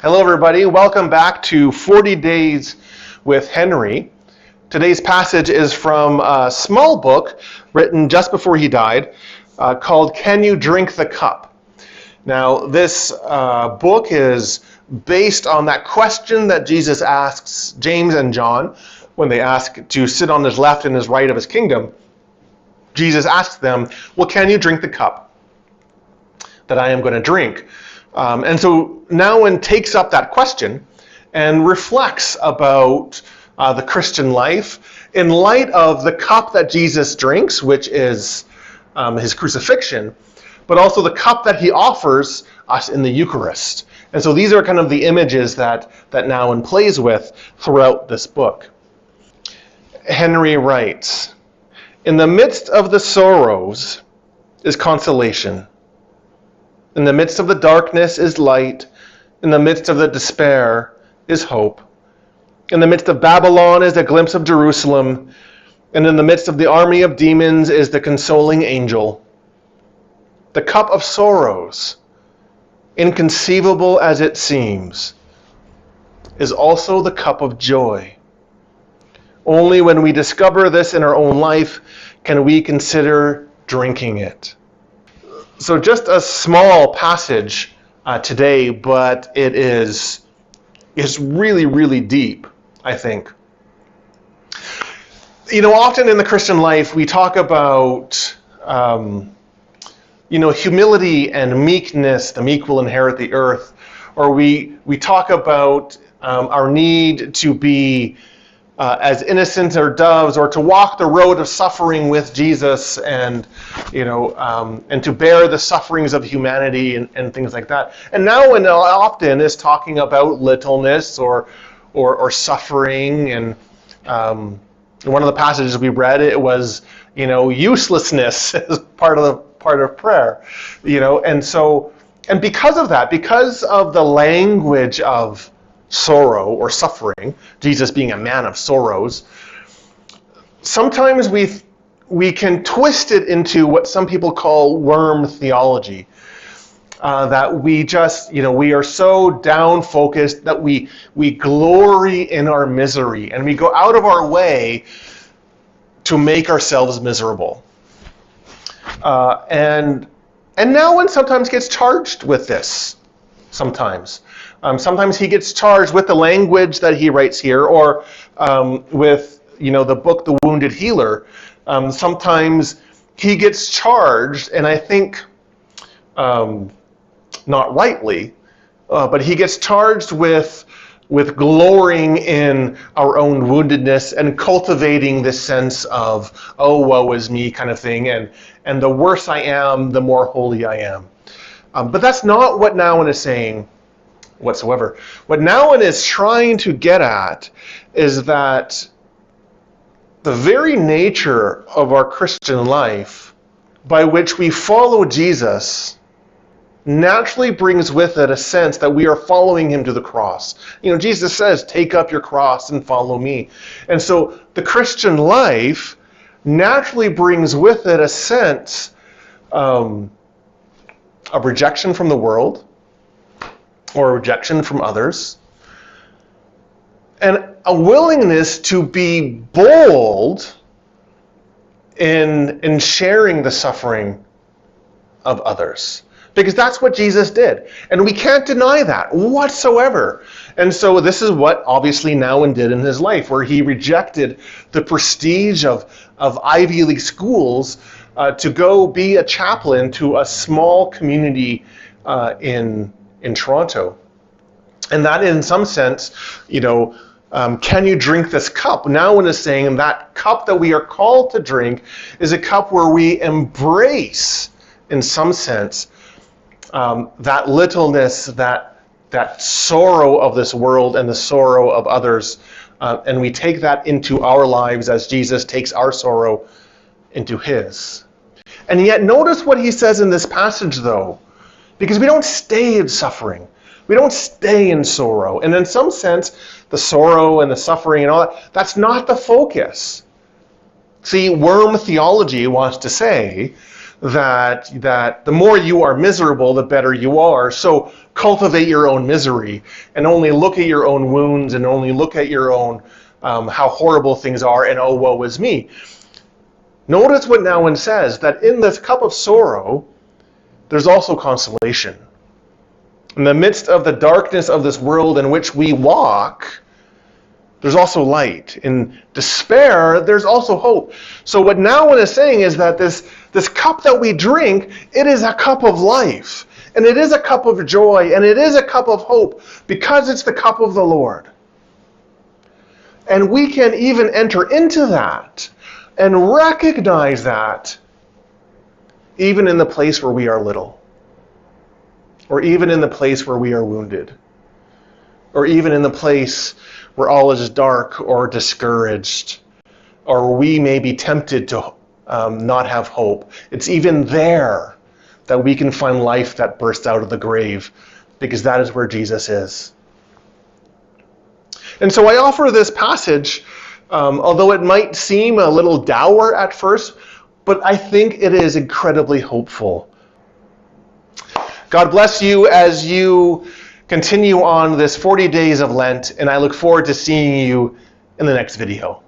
Hello everybody, welcome back to 40 Days with Henry. Today's passage is from a small book written just before he died called Can You Drink the Cup? Now this book is based on that question that Jesus asks James and John when they ask to sit on his left and his right of his kingdom. Jesus asks them, well, can you drink the cup that I am going to drink? And so Nouwen takes up that question and reflects about the Christian life in light of the cup that Jesus drinks, which is his crucifixion, but also the cup that he offers us in the Eucharist. And so these are kind of the images that Nouwen plays with throughout this book. Henry writes, "In the midst of the sorrows is consolation. In the midst of the darkness is light. In the midst of the despair is hope. In the midst of Babylon is a glimpse of Jerusalem. And in the midst of the army of demons is the consoling angel. The cup of sorrows, inconceivable as it seems, is also the cup of joy. Only when we discover this in our own life can we consider drinking it." So just a small passage today, but it's really, really deep, I think. You know, often in the Christian life, we talk about, humility and meekness. The meek will inherit the earth. Or we talk about our need to be as innocent as doves, or to walk the road of suffering with Jesus, and to bear the sufferings of humanity and things like that. And Nouwen often is talking about littleness or suffering, and one of the passages we read, it was uselessness as part of prayer, and because of that, because of the language of sorrow or suffering, Jesus being a man of sorrows, sometimes we can twist it into what some people call worm theology. That we just, we are so down focused that we glory in our misery, and we go out of our way to make ourselves miserable. And Nouwen sometimes gets charged with this. Sometimes he gets charged with the language that he writes here, or with the book The Wounded Healer. Sometimes he gets charged, and I think not rightly, but he gets charged with glorying in our own woundedness and cultivating this sense of, oh, woe is me kind of thing, and the worse I am, the more holy I am. But that's not what Nouwen is saying whatsoever. What Nouwen is trying to get at is that the very nature of our Christian life, by which we follow Jesus, naturally brings with it a sense that we are following him to the cross. Jesus says, "Take up your cross and follow me." And so the Christian life naturally brings with it a sense of rejection from the world, or rejection from others, and a willingness to be bold in sharing the suffering of others. Because that's what Jesus did. And we can't deny that whatsoever. And so this is what obviously Nouwen did in his life, where he rejected the prestige of Ivy League schools to go be a chaplain to a small community in Toronto. And that, in some sense, can you drink this cup? Nouwen is saying that cup that we are called to drink is a cup where we embrace, in some sense, that littleness, that sorrow of this world and the sorrow of others, and we take that into our lives as Jesus takes our sorrow into his. And yet notice what he says in this passage, though. Because we don't stay in suffering. We don't stay in sorrow. And in some sense, the sorrow and the suffering and all that, that's not the focus. See, worm theology wants to say that the more you are miserable, the better you are. So cultivate your own misery and only look at your own wounds and only look at your own how horrible things are and oh, woe is me. Notice what Nouwen says, that in this cup of sorrow, there's also consolation. In the midst of the darkness of this world in which we walk, there's also light. In despair, there's also hope. So what Nouwen is saying is that this cup that we drink, it is a cup of life. And it is a cup of joy. And it is a cup of hope because it's the cup of the Lord. And we can even enter into that and recognize that even in the place where we are little. Or even in the place where we are wounded. Or even in the place where all is dark or discouraged, or we may be tempted to not have hope. It's even there that we can find life that bursts out of the grave, because that is where Jesus is. And so I offer this passage, although it might seem a little dour at first, but I think it is incredibly hopeful. God bless you as you continue on this 40 days of Lent, and I look forward to seeing you in the next video.